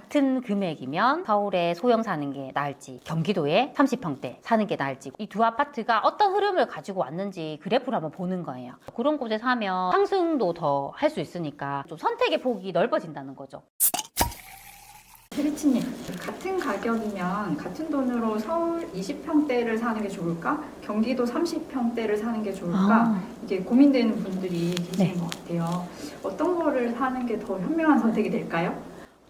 같은 금액이면 서울에 소형 사는 게 나을지 경기도에 30평대 사는 게 나을지 이 두 아파트가 어떤 흐름을 가지고 왔는지 그래프를 한번 보는 거예요. 그런 곳에 사면 상승도 더 할 수 있으니까 좀 선택의 폭이 넓어진다는 거죠. 피비치님, 같은 가격이면 같은 돈으로 서울 20평대를 사는 게 좋을까? 경기도 30평대를 사는 게 좋을까? 이게 고민되는 분들이 계시는 것 같아요. 어떤 거를 사는 게 더 현명한 선택이 될까요?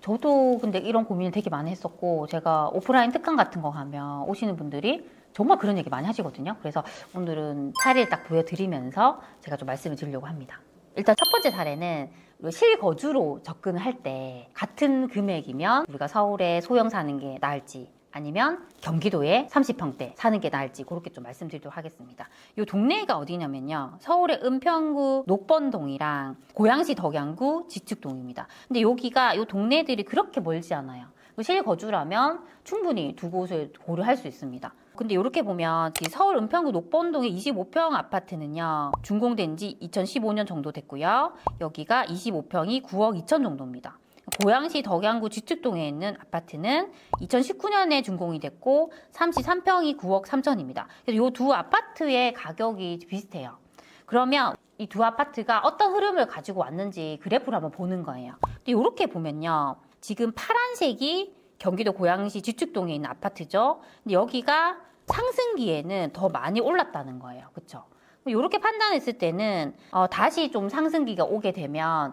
저도 근데 이런 고민을 되게 많이 했었고 제가 오프라인 특강 같은 거 가면 오시는 분들이 정말 그런 얘기 많이 하시거든요. 그래서 오늘은 사례를 딱 보여드리면서 제가 좀 말씀을 드리려고 합니다. 일단 첫 번째 사례는 실거주로 접근을 할 때 같은 금액이면 우리가 서울에 소형 사는 게 나을지 아니면 경기도에 30평대 사는 게 나을지 그렇게 좀 말씀드리도록 하겠습니다. 이 동네가 어디냐면요. 서울의 은평구 녹번동이랑 고양시 덕양구 지축동입니다. 근데 여기가 이 동네들이 그렇게 멀지 않아요. 실거주라면 충분히 두 곳을 고려할 수 있습니다. 근데 이렇게 보면 서울 은평구 녹번동의 25평 아파트는요. 준공된 지 2015년 정도 됐고요. 여기가 25평이 9억 2천 정도입니다. 고양시 덕양구 지축동에 있는 아파트는 2019년에 준공이 됐고 33평이 9억 3천입니다. 그래서 이 두 아파트의 가격이 비슷해요. 그러면 이 두 아파트가 어떤 흐름을 가지고 왔는지 그래프를 한번 보는 거예요. 근데 이렇게 보면요. 지금 파란색이 경기도 고양시 지축동에 있는 아파트죠. 근데 여기가 상승기에는 더 많이 올랐다는 거예요. 그렇죠? 이렇게 판단했을 때는 다시 좀 상승기가 오게 되면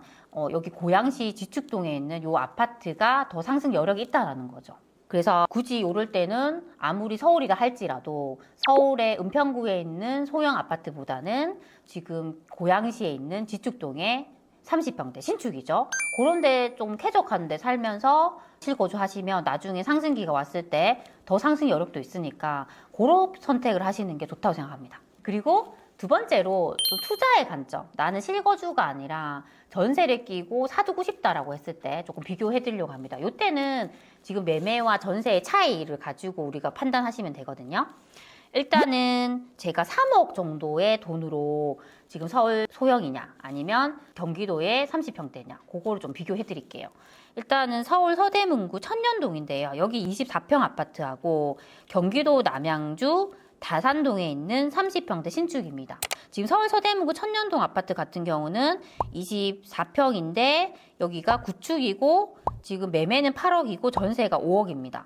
여기 고양시 지축동에 있는 이 아파트가 더 상승 여력이 있다는 거죠. 그래서 굳이 오를 때는 아무리 서울이라 할지라도 서울의 은평구에 있는 소형 아파트보다는 지금 고양시에 있는 지축동에 30평대 신축이죠. 그런 데 좀 쾌적한 데 살면서 실거주 하시면 나중에 상승기가 왔을 때 더 상승 여력도 있으니까 그런 선택을 하시는 게 좋다고 생각합니다. 그리고 두 번째로 좀 투자의 관점. 나는 실거주가 아니라 전세를 끼고 사두고 싶다라고 했을 때 조금 비교해 드리려고 합니다. 이때는 지금 매매와 전세의 차이를 가지고 우리가 판단하시면 되거든요. 일단은 제가 3억 정도의 돈으로 지금 서울 소형이냐 아니면 경기도의 30평대냐 그거를 좀 비교해 드릴게요. 일단은 서울 서대문구 천년동인데요. 여기 24평 아파트하고 경기도 남양주 다산동에 있는 30평대 신축입니다. 지금 서울 서대문구 천년동 아파트 같은 경우는 24평인데 여기가 구축이고 지금 매매는 8억이고 전세가 5억입니다.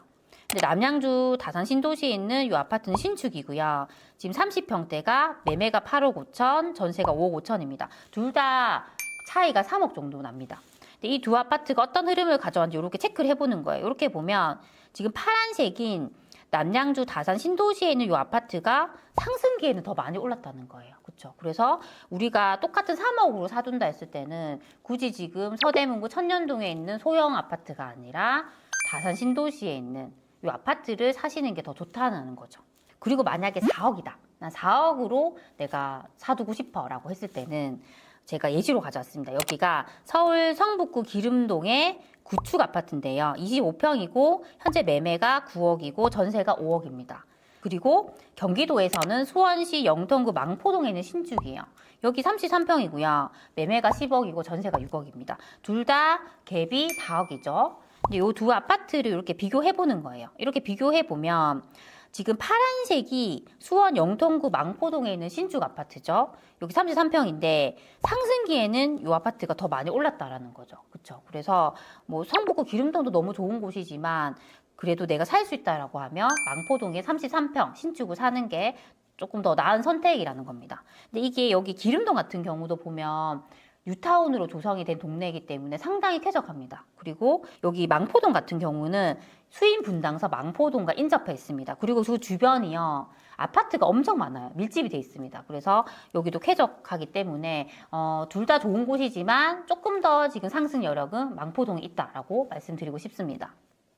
근데 남양주 다산 신도시에 있는 이 아파트는 신축이고요. 지금 30평대가 매매가 8억 5천, 전세가 5억 5천입니다. 둘 다 차이가 3억 정도 납니다. 근데 이 두 아파트가 어떤 흐름을 가져왔는지 이렇게 체크를 해보는 거예요. 이렇게 보면 지금 파란색인 남양주 다산 신도시에 있는 이 아파트가 상승기에는 더 많이 올랐다는 거예요. 그렇죠? 그래서 우리가 똑같은 3억으로 사둔다 했을 때는 굳이 지금 서대문구 천년동에 있는 소형 아파트가 아니라 다산 신도시에 있는 이 아파트를 사시는 게 더 좋다는 거죠. 그리고 만약에 4억이다. 난 4억으로 내가 사두고 싶어 라고 했을 때는 제가 예시로 가져왔습니다. 여기가 서울 성북구 기름동의 구축 아파트인데요. 25평이고 현재 매매가 9억이고 전세가 5억입니다. 그리고 경기도에서는 수원시 영동구 망포동에 있는 신축이에요. 여기 33평이고요. 매매가 10억이고 전세가 6억입니다. 둘 다 갭이 4억이죠. 근데 이 두 아파트를 이렇게 비교해 보는 거예요. 이렇게 비교해 보면 지금 파란색이 수원 영동구 망포동에 있는 신축 아파트죠. 여기 33평인데 상승기에는 이 아파트가 더 많이 올랐다라는 거죠. 그렇죠? 그래서 뭐 성북구 기름동도 너무 좋은 곳이지만 그래도 내가 살 수 있다라고 하면 망포동에 33평 신축을 사는 게 조금 더 나은 선택이라는 겁니다. 근데 이게 여기 기름동 같은 경우도 보면 뉴타운으로 조성이 된 동네이기 때문에 상당히 쾌적합니다. 그리고 여기 망포동 같은 경우는 수인 분당서 망포동과 인접해 있습니다. 그리고 그 주변이요. 아파트가 엄청 많아요. 밀집이 돼 있습니다. 그래서 여기도 쾌적하기 때문에 둘 다 좋은 곳이지만 조금 더 지금 상승 여력은 망포동에 있다라고 말씀드리고 싶습니다.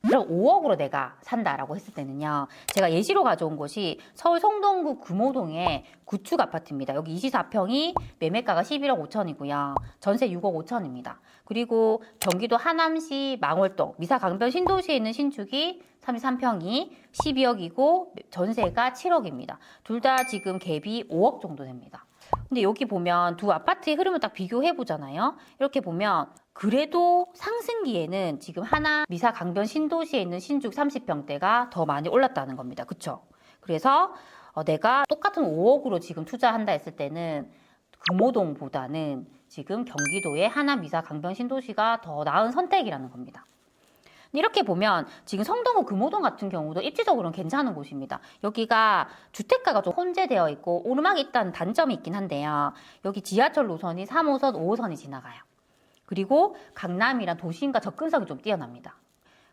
그럼 5억으로 내가 산다라고 했을 때는요. 제가 예시로 가져온 곳이 서울 성동구 금호동의 구축 아파트입니다. 여기 24평이 매매가가 11억 5천이고요. 전세 6억 5천입니다. 그리고 경기도 하남시 망월동 미사강변 신도시에 있는 신축이 33평이 12억이고 전세가 7억입니다. 둘 다 지금 갭이 5억 정도 됩니다. 근데 여기 보면 두 아파트의 흐름을 딱 비교해 보잖아요. 이렇게 보면 그래도 상승기에는 지금 하나 미사 강변 신도시에 있는 신축 30평대가 더 많이 올랐다는 겁니다. 그쵸? 그래서 내가 똑같은 5억으로 지금 투자한다 했을 때는 금호동보다는 지금 경기도의 하나 미사 강변 신도시가 더 나은 선택이라는 겁니다. 이렇게 보면 지금 성동구 금호동 같은 경우도 입지적으로는 괜찮은 곳입니다. 여기가 주택가가 좀 혼재되어 있고 오르막이 있다는 단점이 있긴 한데요. 여기 지하철 노선이 3호선, 5호선이 지나가요. 그리고 강남이랑 도심과 접근성이 좀 뛰어납니다.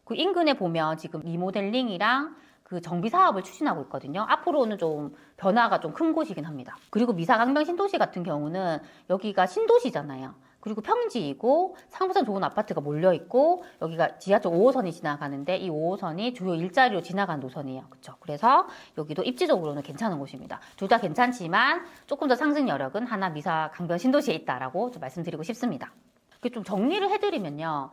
그 인근에 보면 지금 리모델링이랑 그 정비 사업을 추진하고 있거든요. 앞으로는 좀 변화가 좀 큰 곳이긴 합니다. 그리고 미사 강변 신도시 같은 경우는 여기가 신도시잖아요. 그리고 평지이고 상부선 좋은 아파트가 몰려있고 여기가 지하철 5호선이 지나가는데 이 5호선이 주요 일자리로 지나가는 노선이에요. 그렇죠? 그래서 여기도 입지적으로는 괜찮은 곳입니다. 둘 다 괜찮지만 조금 더 상승 여력은 하나 미사 강변 신도시에 있다라고 좀 말씀드리고 싶습니다. 좀 정리를 해드리면요.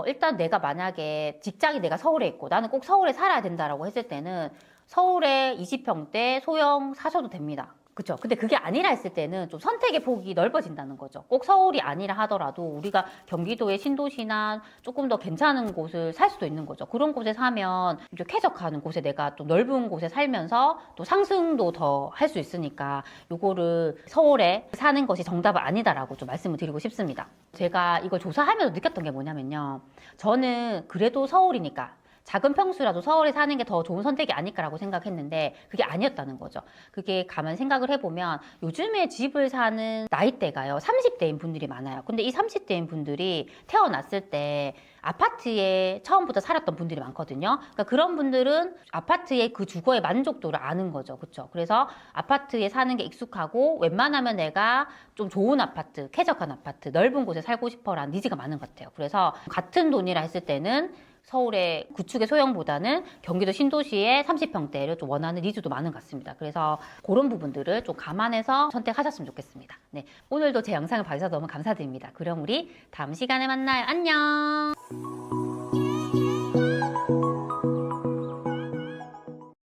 일단 내가 만약에 직장이 내가 서울에 있고 나는 꼭 서울에 살아야 된다라고 했을 때는 서울에 20평대 소형 사셔도 됩니다. 그쵸? 근데 그게 아니라 했을 때는 좀 선택의 폭이 넓어진다는 거죠. 꼭 서울이 아니라 하더라도 우리가 경기도의 신도시나 조금 더 괜찮은 곳을 살 수도 있는 거죠. 그런 곳에 사면 이제 쾌적한 곳에 내가 또 넓은 곳에 살면서 또 상승도 더 할 수 있으니까 요거를 서울에 사는 것이 정답은 아니다라고 좀 말씀을 드리고 싶습니다. 제가 이걸 조사하면서 느꼈던 게 뭐냐면요. 저는 그래도 서울이니까 작은 평수라도 서울에 사는 게 더 좋은 선택이 아닐까라고 생각했는데 그게 아니었다는 거죠. 그게 가만 생각을 해보면 요즘에 집을 사는 나이대가요. 30대인 분들이 많아요. 근데 이 30대인 분들이 태어났을 때 아파트에 처음부터 살았던 분들이 많거든요. 그러니까 그런 분들은 아파트의 그 주거의 만족도를 아는 거죠. 그렇죠? 그래서 아파트에 사는 게 익숙하고 웬만하면 내가 좀 좋은 아파트, 쾌적한 아파트, 넓은 곳에 살고 싶어라는 니즈가 많은 것 같아요. 그래서 같은 돈이라 했을 때는 서울의 구축의 소형보다는 경기도 신도시의 30평대를 좀 원하는 니즈도 많은 것 같습니다. 그래서 그런 부분들을 좀 감안해서 선택하셨으면 좋겠습니다. 네, 오늘도 제 영상을 봐주셔서 너무 감사드립니다. 그럼 우리 다음 시간에 만나요. 안녕!